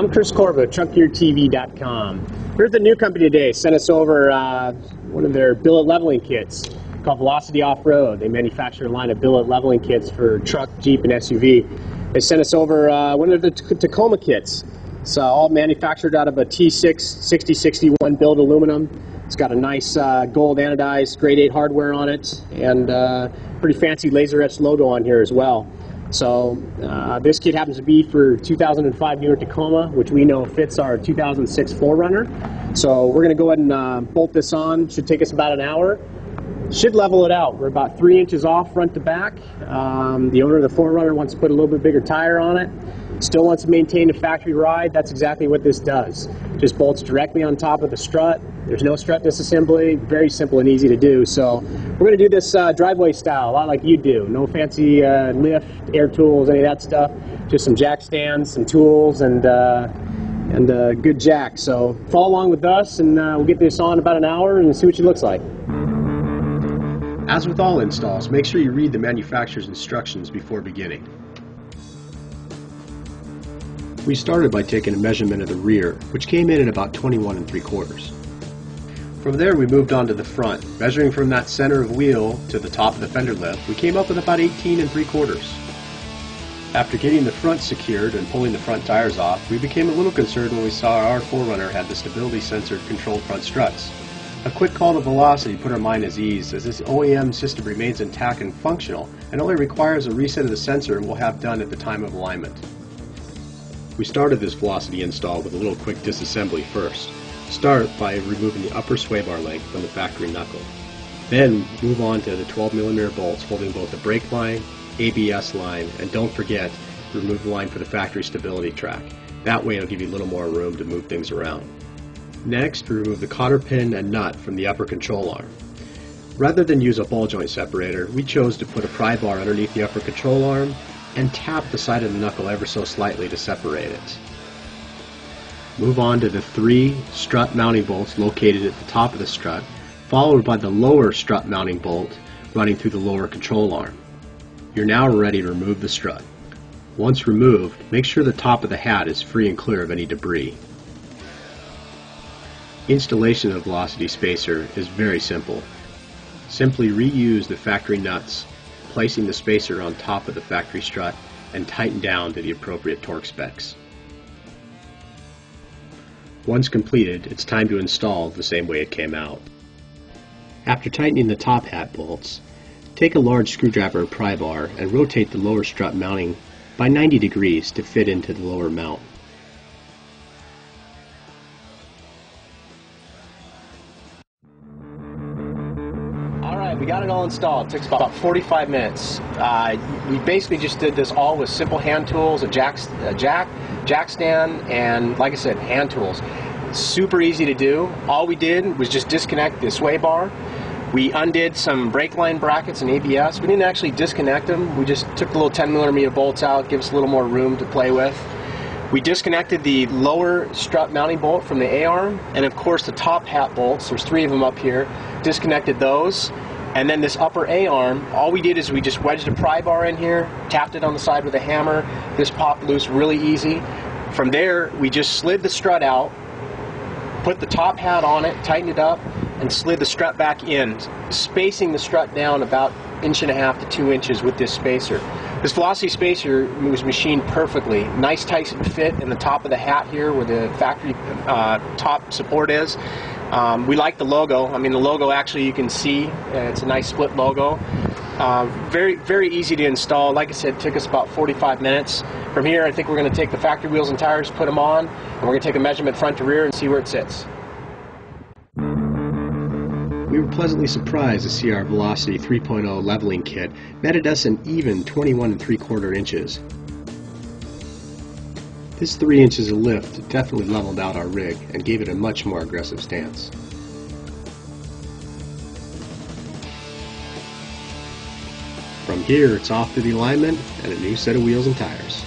I'm Chris Corba, TruckGearTV.com. Here's the new company today. Sent us over one of their billet leveling kits called Velocity Off-Road. They manufacture a line of billet leveling kits for truck, Jeep, and SUV. They sent us over one of the Tacoma kits. It's all manufactured out of a T6 6061 build aluminum. It's got a nice gold anodized grade 8 hardware on it, and pretty fancy laser etched logo on here as well. So this kit happens to be for 2005 New York Tacoma, which we know fits our 2006 4Runner. So we're going to go ahead and bolt this on. Should take us about an hour. Should level it out. We're about 3 inches off front to back. The owner of the 4Runner wants to put a little bit bigger tire on it. Still wants to maintain a factory ride. That's exactly what this does. Just bolts directly on top of the strut. There's no strut disassembly. Very simple and easy to do. So we're going to do this driveway style, a lot like you do. No fancy lift, air tools, any of that stuff. Just some jack stands, some tools, and good jack. So follow along with us, and we'll get this on about an hour and see what she looks like. As with all installs, make sure you read the manufacturer's instructions before beginning. We started by taking a measurement of the rear, which came in at about 21 3/4. From there we moved on to the front. Measuring from that center of wheel to the top of the fender lip, we came up with about 18 3/4. After getting the front secured and pulling the front tires off, we became a little concerned when we saw our 4Runner had the stability sensor controlled front struts. A quick call to Velocity put our mind at ease, as this OEM system remains intact and functional and only requires a reset of the sensor we'll have done at the time of alignment. We started this Velocity install with a little quick disassembly first. Start by removing the upper sway bar length from the factory knuckle. Then move on to the 12mm bolts holding both the brake line, ABS line, and don't forget to remove the line for the factory stability track. That way it'll give you a little more room to move things around. Next, we remove the cotter pin and nut from the upper control arm. Rather than use a ball joint separator, we chose to put a pry bar underneath the upper control arm and tap the side of the knuckle ever so slightly to separate it. Move on to the 3 strut mounting bolts located at the top of the strut, followed by the lower strut mounting bolt running through the lower control arm. You're now ready to remove the strut. Once removed, make sure the top of the hat is free and clear of any debris. Installation of the Velocity spacer is very simple. Simply reuse the factory nuts, placing the spacer on top of the factory strut, and tighten down to the appropriate torque specs. Once completed, it's time to install the same way it came out. After tightening the top hat bolts, take a large screwdriver or pry bar and rotate the lower strut mounting by 90 degrees to fit into the lower mount. Alright, we got it all installed. It took about 45 minutes. We basically just did this all with simple hand tools, a jack stand, and like I said, hand tools. Super easy to do. All we did was just disconnect the sway bar. We undid some brake line brackets and ABS. We didn't actually disconnect them. We just took the little 10mm bolts out, give us a little more room to play with. We disconnected the lower strut mounting bolt from the A-arm, and of course the top hat bolts, there's 3 of them up here, disconnected those. And then this upper A-arm, all we did is we just wedged a pry bar in here, tapped it on the side with a hammer. This popped loose really easy. From there, we just slid the strut out, put the top hat on it, tightened it up, and slid the strut back in, spacing the strut down about 1.5 to 2 inches with this spacer. This Velocity spacer was machined perfectly. Nice tight fit in the top of the hat here where the factory top support is. We like the logo. I mean, the logo actually you can see. It's a nice split logo. Very easy to install. Like I said, it took us about 45 minutes. From here, I think we're going to take the factory wheels and tires, put them on, and we're going to take a measurement front to rear and see where it sits. We were pleasantly surprised to see our Velocity 3.0 leveling kit netted us an even 21 3/4 inches. This 3 inches of lift definitely leveled out our rig and gave it a much more aggressive stance. From here, it's off to the alignment and a new set of wheels and tires.